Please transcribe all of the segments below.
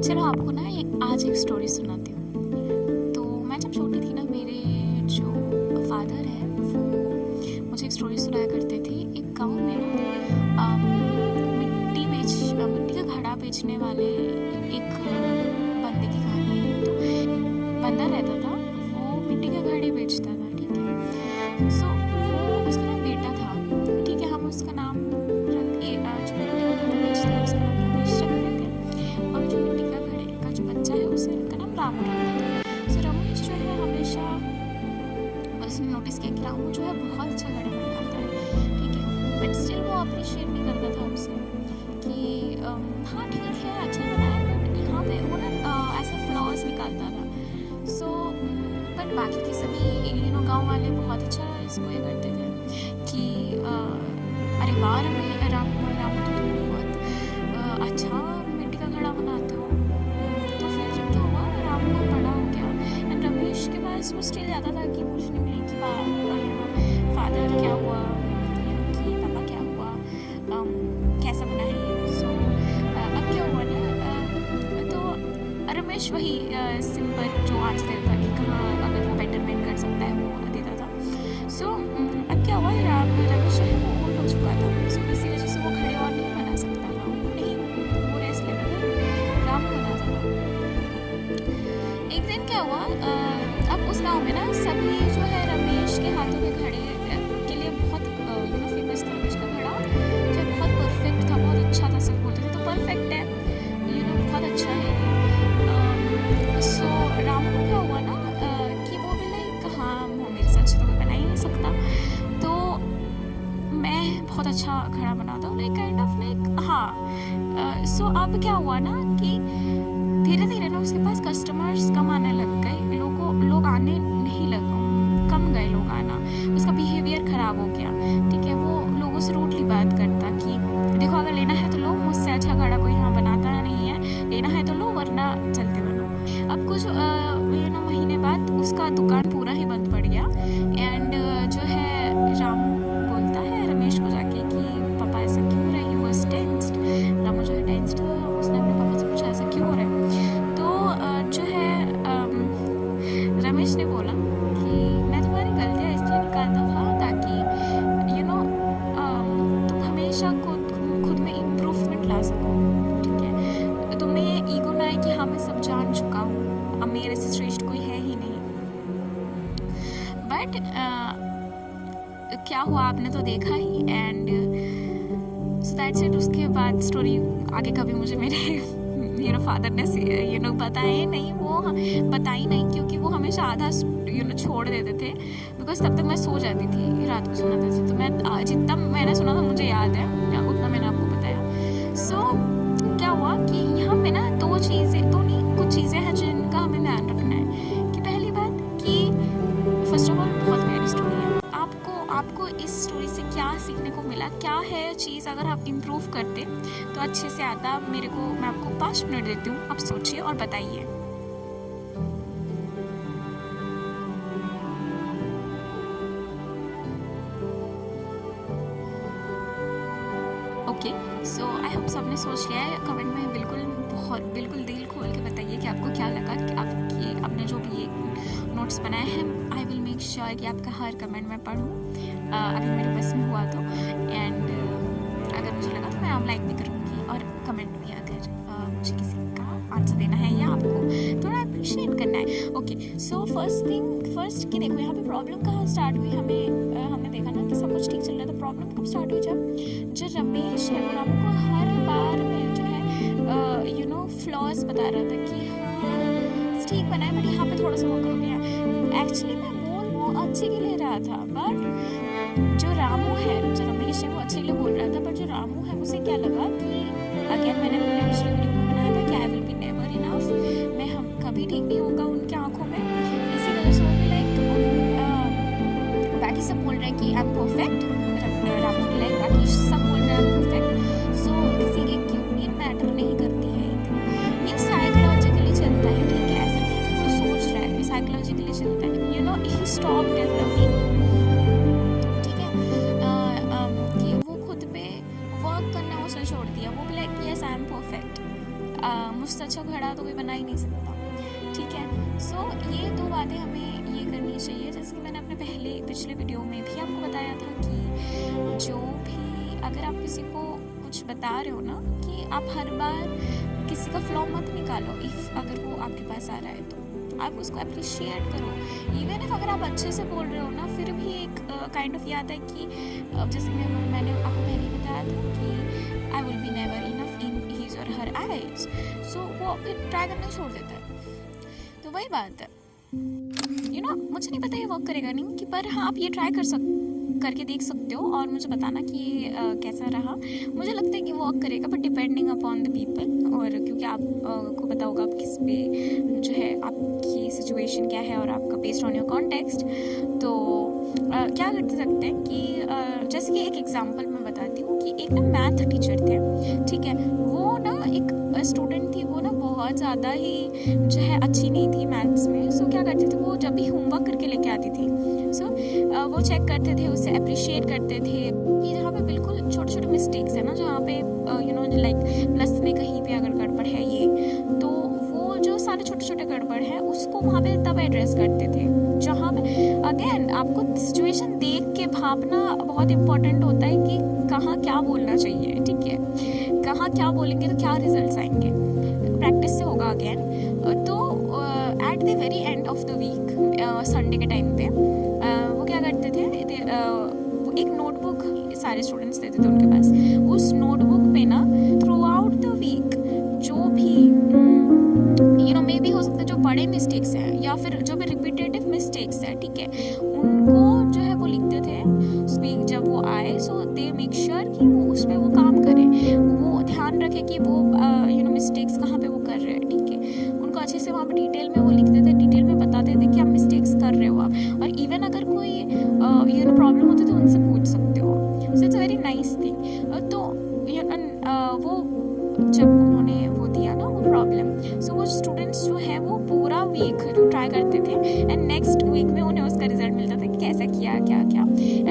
चलो आपको ना आज एक स्टोरी सुनाती हूँ। तो मैं जब छोटी थी ना, मेरे जो फादर हैं वो मुझे एक स्टोरी सुनाया करते थे। एक गांव में ना मिट्टी का घड़ा बेचने वाले एक बंदे की कहानी है। तो बंदा रहता था, वो मिट्टी के घड़े बेचता था, ठीक है। सो वो उसका ना बेटा था, ठीक है। हम उसका नाम जो मिट्टी का घड़ा बेचता है उसका नाम रमेश रख देते हैं, और जो मिट्टी का घड़े का जो बच्चा है उसे का नाम रामू रख देते हैं। सो रमेश जो है हमेशा उसने नोटिस किया कि रामू जो है बहुत अच्छा घड़ा बनाता है, ठीक है। बट स्टिल वो अप्रिशिएट नहीं करता था उसे कि हाँ ठीक है, अच्छा बनाया, बट यहाँ पे वो ना ऐसे फ्लॉज निकालता था। सो बट बाकी के सभी गाँव वाले बहुत अच्छा इसको ये करते थे कि अरे वाह रामू तो तुम बहुत अच्छा मिट्टी का घड़ा बनाते हो। तो फिर क्या हुआ, रामू बहुत बड़ा हो गया एंड रमेश के पास वो स्टिल जाता था कि पूछने के लिए कि फादर क्या हुआ, कि पापा क्या हुआ, कैसा बना है ये। सो अब क्या हुआ ना, तो रमेश वही सिंपल जो आंसर देता था कि कहाँ अगर वो बेटरमेंट कर सकता है वो देता था। सो अब क्या हुआ, रमेश जो है वो ओल्ड हो चुका था। सो इसी वजह से वो घड़े और नहीं बना सकता था, वो रेस्ट लेता था, रामू बनाता था। एक दिन क्या हुआ, अब उस गांव में ना सभी जो है रमेश के हाथों के घड़े के लिए बहुत फेमस था। रमेश का घड़ा जो बहुत परफेक्ट था, बहुत अच्छा था, सब बोलते थे तो परफेक्ट है, बहुत अच्छा है। सो रामू को क्या हुआ ना कि वो भी लाइक हाँ मेरे से अच्छा तो कोई बना ही नहीं सकता, तो मैं बहुत अच्छा घड़ा बनाता हूँ, लाइक काइंड ऑफ लाइक हाँ। सो अब क्या हुआ ना कि धीरे धीरे ना उसके पास कस्टमर्स कम आने लग गए, लोग आने नहीं लगे, कम गए लोग आना। उसका बिहेवियर ख़राब हो गया, ठीक है। वो लोगों से रूडली बात करता कि देखो अगर लेना है तो लो, मुझसे अच्छा घड़ा कोई यहाँ बनाता नहीं है, लेना है तो लो वरना चलते बनो। अब कुछ महीने बाद उसका दुकान पूरा ही बंद पड़ गया एंड जो है रामू बोलता है रमेश को जाके कि पापा ऐसा क्यों हो रहा है, ही वाज टेंस्ड। रामू जो है टेंस्ड था, उसने अपने पापा से पूछा ऐसा क्यों हो रहा है। तो जो है रमेश ने बोला कि मैं तुम्हारी गलतियाँ इसलिए निकालता था ताकि तुम हमेशा खुद में इम्प्रूवमेंट ला सको, ठीक है। तुम में ये ईगो ना है कि हाँ मैं सब जान चुका हूँ, अब मेरे से श्रेष्ठ कोई है ही नहीं। बट क्या हुआ आपने तो देखा ही एंड सो दैट्स इट। उसके बाद स्टोरी आगे कभी मुझे मेरे फादर ने बताए नहीं, वो बताई नहीं, क्योंकि वो हमेशा आधा छोड़ देते थे, बिकॉज तब तक मैं सो जाती थी, रात को सोना था। तो मैं जितना मैंने सुना था मुझे याद है, उतना मैंने आपको बताया। सो क्या हुआ कि यहाँ पे ना दो नहीं कुछ चीज़ें हैं जिनका हमें ध्यान रखना है। कि पहली बात कि फर्स्ट ऑफ ऑल बहुत प्यारी स्टोरी है, आपको इस स्टोरी से क्या सीखने को मिला, क्या है चीज़ अगर आप इम्प्रूव करते तो अच्छे से आता। मैं आपको 5 मिनट देती हूँ, आप सोचिए और बताइए। ओके, सो आई होप सबने सोच लिया है। कमेंट में बिल्कुल दिल खोल के बताइए कि आपको क्या लगा, कि आपने जो भी ये नोट्स बनाए हैं। आई विल मेक श्योर कि आपका हर कमेंट मैं पढूं अगर मेरे बस में हुआ तो, एंड अगर मुझे लगा तो मैं लाइक भी करूँगी, और कमेंट भी अगर मुझे किसी का आंसर देना है या आपको थोड़ा अप्रिशिएट करना है। ओके, सो फर्स्ट कि देखो यहाँ पे प्रॉब्लम कहाँ स्टार्ट हुई। हमने देखा ना कि सब कुछ ठीक चल रहा था, प्रॉब्लम कब स्टार्ट हुई, जब रमेश है वो रामू को हर बार में जो है फ्लॉज बता रहा था कि हाँ ठीक बना है, बट यहाँ पे थोड़ा सा वो कम गया। एक्चुअली मैं वो अच्छे के लिए रहा था, बट जो रामू है, जो रमेश है वो अच्छे के लिए बोल रहा था, बट जो रामू है उसे क्या लगा कि अगेन मैंने अपने पिछले वीडियो में बनाया था कि I will be never enough, मैं हम कभी ठीक नहीं होगा उनके आंखों में। इसी वजह से वो भी लाइक बाकी सब बोल रहे हैं कि आई एम परफेक्ट, रामू भी लाइक बाकी सब बोल रहे हैं आई एम परफेक्ट। सो किसी एक की ओपिनियन मैटर नहीं करती है इतनी, ये साइकोलॉजिकली चलता है, ठीक है। ऐसा नहीं है कि वो सोच रहा है, साइकोलॉजिकली चलता है। ही स्टॉप डेवलपिंग, ठीक है, कि वो खुद पे वर्क करना उसने छोड़ दिया। वो भी like yes I am perfect, मुझसे अच्छा घड़ा तो कोई बना ही नहीं सकता, ठीक है। सो ये दो बातें हमें ये करनी चाहिए, जैसे कि मैंने अपने पिछले वीडियो में भी आपको बताया था कि जो भी अगर आप किसी को कुछ बता रहे हो ना, कि आप हर बार किसी का फ्लॉ मत निकालो। इफ़ अगर वो आपके पास आ रहा है तो आप उसको अप्रिशिएट करो। इवन इफ अगर आप अच्छे से बोल रहे हो ना, फिर भी एक काइंड ऑफ ये आता है कि जैसे मैंने आपको पहले ही बताया था कि I will be never enough in his और हर आइज। सो वो फिर ट्राई करना छोड़ देता है। तो वही बात है, मुझे नहीं पता ये वर्क करेगा नहीं कि, पर हाँ आप ये ट्राई करके देख सकते हो और मुझे बताना कि ये कैसा रहा। मुझे लगता है कि वर्क करेगा, but depending upon the people, और क्योंकि आप को पता होगा आप किस पे जो है आपकी सिचुएशन क्या है और आपका बेस्ड ऑन योर कॉन्टेक्स्ट। तो क्या कर सकते हैं कि जैसे कि एक एग्जांपल मैं बताती हूँ कि एक ना मैथ टीचर थे, ठीक है। वो ना एक स्टूडेंट थी, वो ना बहुत ज़्यादा ही जो है अच्छी नहीं थी मैथ्स में। सो क्या करते थे, वो जब भी होमवर्क करके लेके आती थी, सो वो चेक करते थे, उसे अप्रिशिएट करते थे कि जहाँ पे बिल्कुल छोटे छोटे मिस्टेक्स है ना, जहाँ पे लाइक प्लस में कहीं पे अगर गड़बड़ है ये, तो वो जो सारे छोटे छोटे गड़बड़ है उसको वहाँ पे तब एड्रेस करते थे। जहाँ पे अगेन आपको सिचुएशन देख के भापना बहुत इंपॉर्टेंट होता है कि कहाँ क्या बोलना चाहिए, ठीक है। कहाँ क्या बोलेंगे तो क्या रिजल्ट्स आएंगे, प्रैक्टिस से होगा अगेन। तो at the very end of the week Sunday के टाइम पे वो क्या करते थे, वो एक नोटबुक सारे स्टूडेंट्स देते थे उनके पास। उस नोटबुक पे ना थ्रू आउट द वीक जो भी मे बी हो सकता है जो बड़े मिस्टेक्स हैं या फिर जो भी रिपीटेटिव मिस्टेक्स है, ठीक है, उनको जो है वो लिखते थे स्पीक जब वो आए। सो दे मेक श्योर कि वो उस पर वो काम करें, वो ध्यान रखे कि वो मिस्टेक्स कहाँ पे वो कर रहे हैं, ठीक है। उनको अच्छे से वहाँ पर डिटेल में वो लिखते थे, डिटेल में बताते थे कि आप मिस्टेक्स कर रहे हो आप, और इवन अगर कोई प्रॉब्लम होती तो उनसे पूछ सकते हो। So it's a very nice thing. तो वो जब उन्होंने वो दिया ना वो प्रॉब्लम, सो वो स्टूडेंट्स जो है वो पूरा वीक जो ट्राई करते थे, एंड नेक्स्ट वीक में उन्हें उसका रिजल्ट मिलता था कि कैसा किया क्या क्या।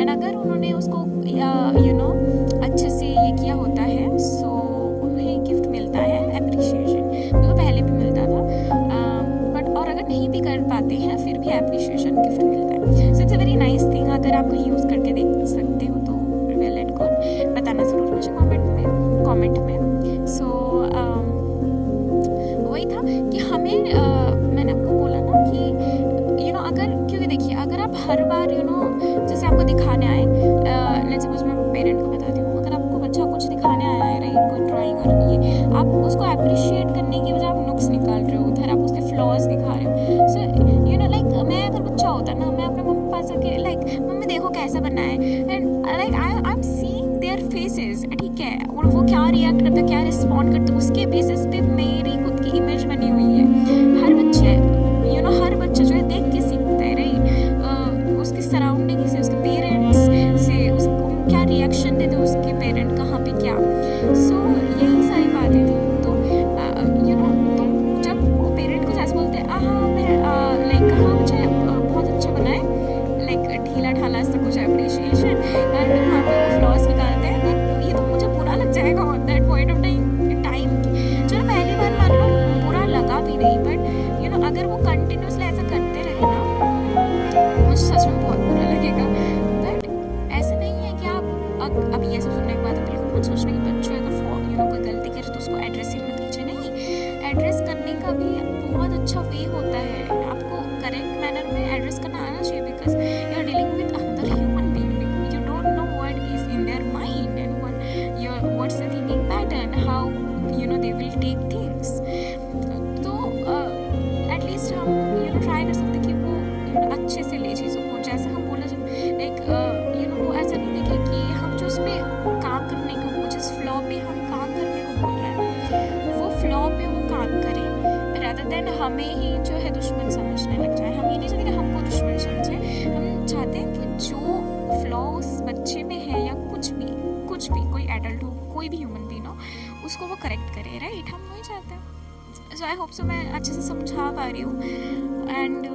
एंड अगर उन्होंने उसको अच्छे से ये किया होता है, सो उन्हें गिफ्ट मिलता है एप्रिशिएशन, तो पहले भी मिलता था, बट और अगर नहीं भी कर पाते हैं फिर भी एप्रिशिएशन गिफ्ट मिलता है। So it's a very nice thing. अगर आप कहीं यूज़ करके देख सकते हो तो वेल एंड गुड, बताना ज़रूर मुझे कमेंट में। सो वही था कि हमें मैंने आपको बोला ना कि अगर, क्योंकि देखिए अगर आप हर बार जैसे आपको दिखाने आए, लेट्स सपोज मैं पेरेंट को बताती हूँ, अगर आपको बच्चा कुछ दिखाने आया है, राइट, कोई ड्राइंग और ये, आप उसको अप्रिशिएट करने की बजाय आप नुक्स निकाल रहे हो, उधर आप उसके फ्लॉज दिखा रहे हो। सो लाइक मैं अगर बच्चा होता ना, मैं अपने मम्मी पास आके लाइक मम्मी देखो कैसा बना है, and like I am seeing their faces, ठीक है, और वो क्या रिएक्ट करते, क्या रिस्पॉन्ड करते, उसके बेसिस पे मेरी खुद की इमेज बनी हुई है। हर बच्चा जो है देख के सीखता है, राइट, उसकी सराउंडिंग से, उसके पेरेंट्स से, उसको क्या रिएक्शन देते उसके पेरेंट, कहाँ पे क्या। सो यही सारी बातें थी। तो तुम जब वो पेरेंट कुछ ऐसे बोलते हैं, लाइक हाँ मुझे बहुत अच्छा बना है, लाइक ढीला ढाला सा कुछ अप्रिशिएशन, एंड वहाँ पे वो फ्लॉज निकालते हैं, देन ये तो मुझे बुरा लग जाएगा on that point of time. चलो पहली बार मान लो बुरा लगा भी नहीं, बट अगर वो कंटिन्यूसली ऐसा करते रहे ना, मुझे सच में बहुत बुरा लगेगा। बट ऐसा नहीं है कि आप अब ये सब सुनने के बाद बिल्कुल मत सोचना कि बच्चों अगर कोई गलती करे तो उसको एड्रेस ही मत कीजिए। नहीं, एड्रेस करने का भी बहुत अच्छा वे होता है, आपको करेक्ट मैनर में एड्रेस करना आना चाहिए, because you are dealing with another human being, you don't know what is in their mind and what's the thinking pattern, how they will take things. तो एटलीस्ट हम ट्राई कर सकते कि वो अच्छे से ले चीज़ों को, जैसे हम बोला जब लाइक वो ऐसा नहीं देखे कि हम जो उस पर काम करने को, जिस फ्लॉ पे हम काम करने को बोल रहे हैं, वो फ्लॉ पे वो काम करें, rather देन हमें ही जो है दुश्मन समझने लग जाए। हम ये नहीं चाहते कि हमको दुश्मन समझे, हम चाहते हैं कि जो फ्लॉ उस बच्चे में है या कुछ भी कोई एडल्ट हो, कोई भी ह्यूमन बीइंग हो, उसको वो करेक्ट करे, राइट, हम वही चाहते हैं। सो आई होप सो मैं अच्छे से समझा पा रही हूँ। एंड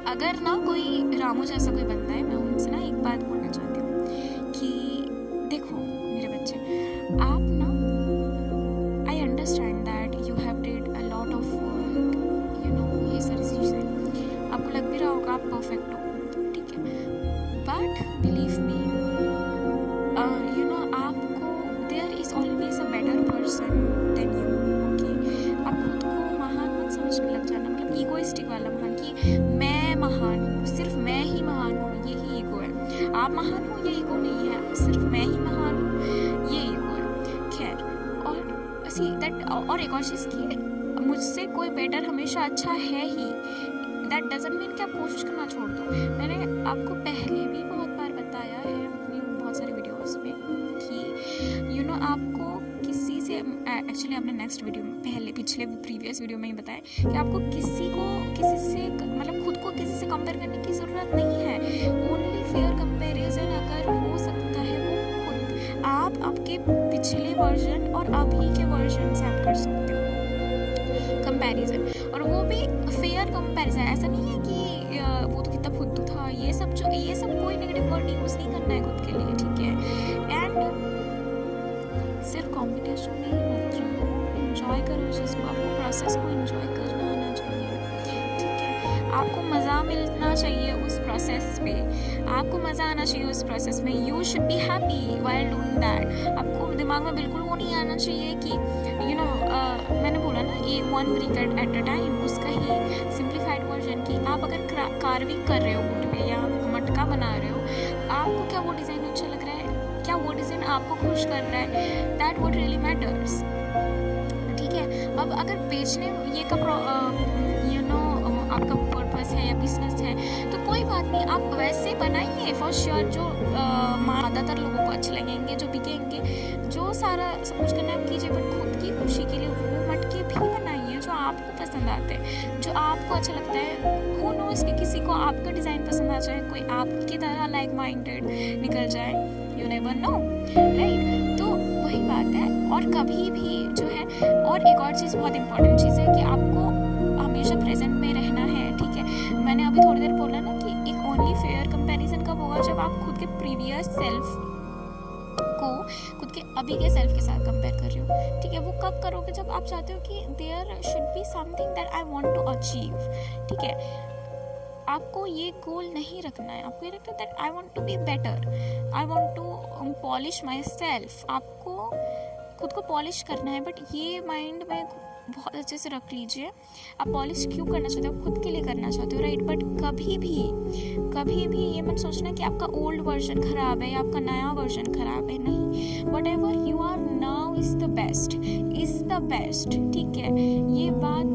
अगर ना कोई रामू जैसा कोई बनता है, मैं उनसे ना एक बात बोलना चाहती हूँ कि देखो मेरे बच्चे, आप ना, आई अंडरस्टैंड ईगो नहीं है, सिर्फ मैं ही महान हूँ, ये ईगो है। खैर, और सी दैट, और एक और चीज़ कि मुझसे कोई बेटर हमेशा अच्छा है ही, दैट डजंट मीन कि आप कोशिश करना छोड़ दो। मैंने आपको पहले भी बहुत बार बताया है अपनी बहुत सारे वीडियोस में कि यू नो आपको किसी से, एक्चुअली आपने नेक्स्ट वीडियो में, पहले पिछले प्रीवियस वीडियो में ही बताया कि आपको किसी से मतलब खुद को किसी से कंपेयर करने की ज़रूरत नहीं है। ओनली फेयर कंपैरिजन अगर हो सकता है वो खुद आप आपके पिछले वर्जन और अभी के वर्जन से आप कर सकते हो कंपैरिजन, और वो भी फेयर कंपैरिजन। ऐसा नहीं है कि वो तो कितना फुद्दू था, ये सब कोई नेगेटिव वर्ड यूज़ नहीं करना है खुद के लिए, ठीक है। एंड सिर्फ कंपटीशन में ही मत रहो, एंजॉय करो जिसको, आपको प्रोसेस को एंजॉय करना आना चाहिए, ठीक है। आपको मज़ा मिलना चाहिए उस प्रोसेस पे, आपको मज़ा आना चाहिए उस प्रोसेस में। You should be happy while doing that. आपको दिमाग में बिल्कुल वो नहीं आना चाहिए कि यू नो मैंने बोला ना ये one brick at a time, उसका ही सिंप्लीफाइड वर्जन कि आप अगर कार्विंग कर रहे हो वुड पे या मटका बना रहे हो, आपको क्या वो डिज़ाइन अच्छा लग रहा है, क्या वो डिज़ाइन आपको खुश कर रहा है, दैट व्हाट रियली मैटर्स, ठीक है। अब अगर बेचने ये का यू नो आपका पर्पस है या बिजनेस है तो कोई बात नहीं, आप वैसे बनाइए फॉर श्योर, जो ज़्यादातर लोगों को अच्छे लगेंगे, जो बिकेंगे, जो सारा सब कुछ करना आप कीजिए, बट खुद की खुशी के लिए वो मटके भी बनाइए जो आपको पसंद आते हैं, जो आपको अच्छा लगता है। हु नोस कि किसी को आपका डिज़ाइन पसंद आ जाए, कोई आपकी तरह लाइक माइंडेड निकल जाए, यू नेवर नो, राइट। तो वही बात है। और कभी भी जो है, और एक और चीज़, बहुत इंपॉर्टेंट चीज़ है कि आपको हमेशा प्रेजेंट में रहना है, ठीक है। मैंने अभी थोड़ी देर बोला ना कि एक ओनली फेयर कंपैरिजन कब होगा, जब आप खुद के प्रीवियस सेल्फ को खुद के अभी के सेल्फ के साथ कंपेयर कर रहे हो, ठीक है। वो कब करोगे, जब आप चाहते हो कि there should be something that I want to achieve, ठीक है। आपको ये गोल नहीं रखना है, आपको ये रखना है that I want to be better, I want to polish myself. आपको खुद को पॉलिश करना है, बट ये माइंड में बहुत अच्छे से रख लीजिए, आप पॉलिश क्यों करना चाहते हो, खुद के लिए करना चाहते हो, राइट। बट कभी भी ये मत सोचना कि आपका ओल्ड वर्जन ख़राब है या आपका नया वर्जन ख़राब है, नहीं। Whatever you are now is the best, ठीक है। ये बात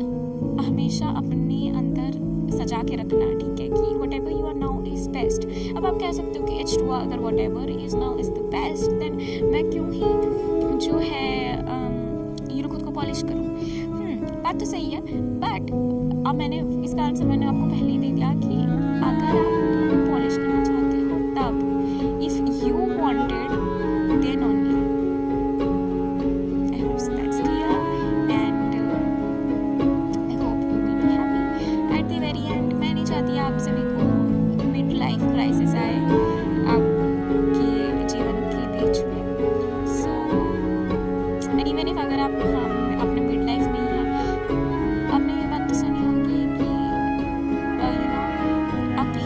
हमेशा अपने अंदर सजा के रखना, ठीक है, कि whatever you are now is best. अब आप कह सकते हो कि H2 अगर whatever is now is the best, then मैं क्यों ही जो है खुद को पॉलिश करूँ। बात तो सही है, बट अब मैंने इसका आंसर मैंने आपको पहले ही दे दिया कि अगर आप खुद को पॉलिश करना चाहते हो तब, if you wanted then only. I hope so that's clear and I hope you will be happy at the very end. मैं नहीं चाहती आप सभी को मिड लाइफ क्राइसिस आए आपके जीवन के बीच में। सो इवन इफ अगर आप अपने मिड लाइफ में ही हैं, आपने ये बात तो सुनी होगी कि अभी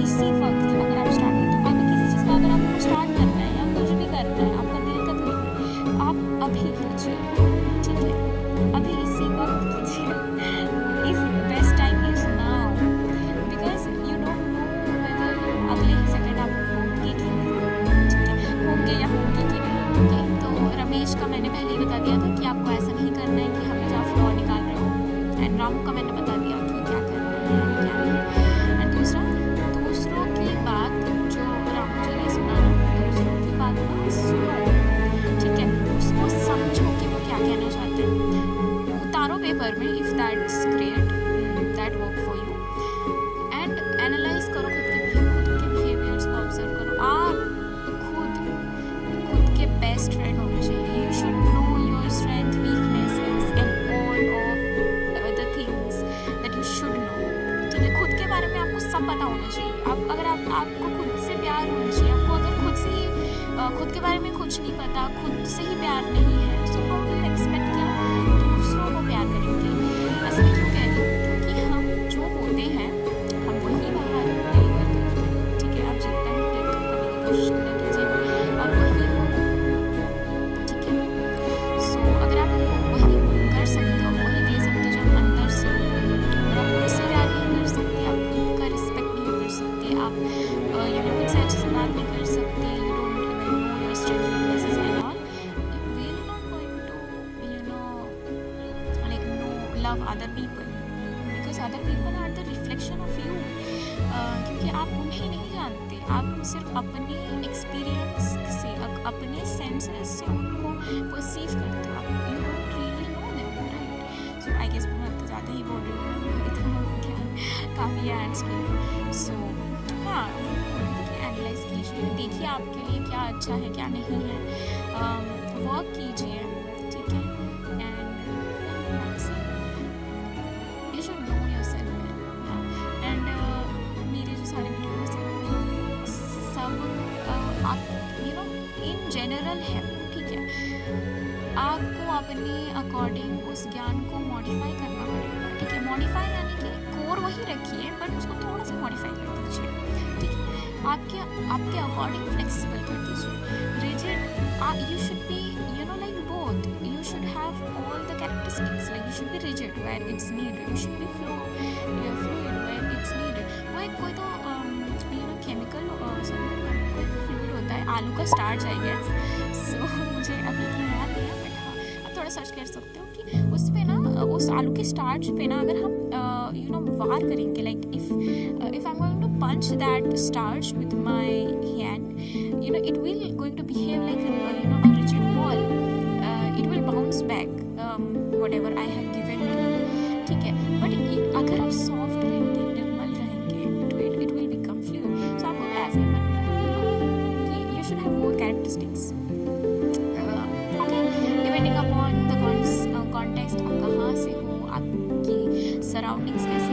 इसी वक्त अगर आप स्टार्ट करते हो, अगर किसी चीज़ का अगर आपको स्टार्ट करना है या कुछ भी करना है, आपका दिल का धड़कन, आप अभी कीजिए, ठीक है, अभी इसी वक्त कीजिए। इस best time is now, because you don't know whether अगले ही सेकंड आप होंगे कि नहीं, ठीक है, होंगे या होंगे कि नहीं होंगे। तो रमेश का मैंने पहले ही बता दिया था कि आपको ऐसा नहीं करना है कि हमेशा फ्लॉ निकाल रहे हो, एंड रामू का मैंने बता दिया कि क्या करना है क्या नहीं। एंड दूसरों की बात जो रामू जी ने सुना ना, दूसरों की बात ना सुनो, ठीक है, उसको समझो कि वो क्या कहना चाहते हैं, उतारो पेपर में, if that's great, that work for you, and analyse करो खुद के बिहेवियर्स को ऑब्जर्व करो। आप खुद के बेस्ट फ्रेंड होने चाहिए। You should know your strength, weaknesses and all of the things that you should know, ठीक है। खुद के बारे में आपको सब पता होना चाहिए। आपको खुद से प्यार होना चाहिए। आपको अगर खुद से ही खुद के बारे में कुछ नहीं पता, खुद से ही प्यार नहीं है, so how do you expect कि आप दूसरों को प्यार करेंगे। ऐसा मैं क्यों कह रही हूँ, क्योंकि हम जो होते हैं हम वही बाहर डिलीवर करते हैं, ठीक है। आप जितना ही रिफ्लेक्ट करने की कोशिश करें कीजिए और वही हो, ठीक है। सो अगर आप वही कर सकते हो, वही दे सकते हो जो अंदर से हो, अगर आप खुद से प्यार नहीं कर सकते, आप खुद का रिस्पेक्ट नहीं कर सकते, आप खुद से अच्छे से बात नहीं कर सकते, love other people because other people are the reflection of you. क्योंकि आप उन्हें नहीं जानते, आप सिर्फ अपने एक्सपीरियंस से अपने सेंसेस से उनको परसीव करते हो, आप you don't really know them, right? So I guess बहुत ज़्यादा ही बोल रही हूँ मैं, इतना क्या काफ़ी एड्स के लिए। सो हाँ, एनालाइज कीजिए, देखिए आपके लिए क्या अच्छा है क्या नहीं है, वर्क कीजिए, ठीक है, and you should know yourself. And मेरे जो सारे वीडियोस हैं सब आप यू नो इन जनरल है, ठीक है, आपको अपने अकॉर्डिंग उस ज्ञान को मॉडिफाई करना पड़ेगा, ठीक है। मॉडिफाई यानी कि कोर वही रखिए बट उसको थोड़ा सा मॉडिफाई कर दीजिए, ठीक है, आपके अकॉर्डिंग फ्लेक्सिबल कर दीजिए। Rigid you should be you know like both, you should have all the characteristics, like you should be rigid where it's needed, you should be fluid where it's needed. वो एक कोई तो you know chemical कोई fluid होता है, आलू का starch I guess, सो मुझे अभी तो याद नहीं है, बट हाँ आप थोड़ा सर्च कर सकते हो कि उस पे ना, उस आलू के स्टार्च पे ना अगर हम यू नो वार करेंगे, like if I am going to punch that starch with my hand, you know it will going to behave like you know a rigid wall, it will bounce back whatever I have given to you, ठीक है। But अगर आप soft रहेंगे, निर्मल रहेंगे, तो it will become fluid। so आपको भी ऐसे ही बनना है कि you should have more characteristics, okay, depending upon the context, आप कहाँ से हो, आपकी सराउंडिंग्स कैसे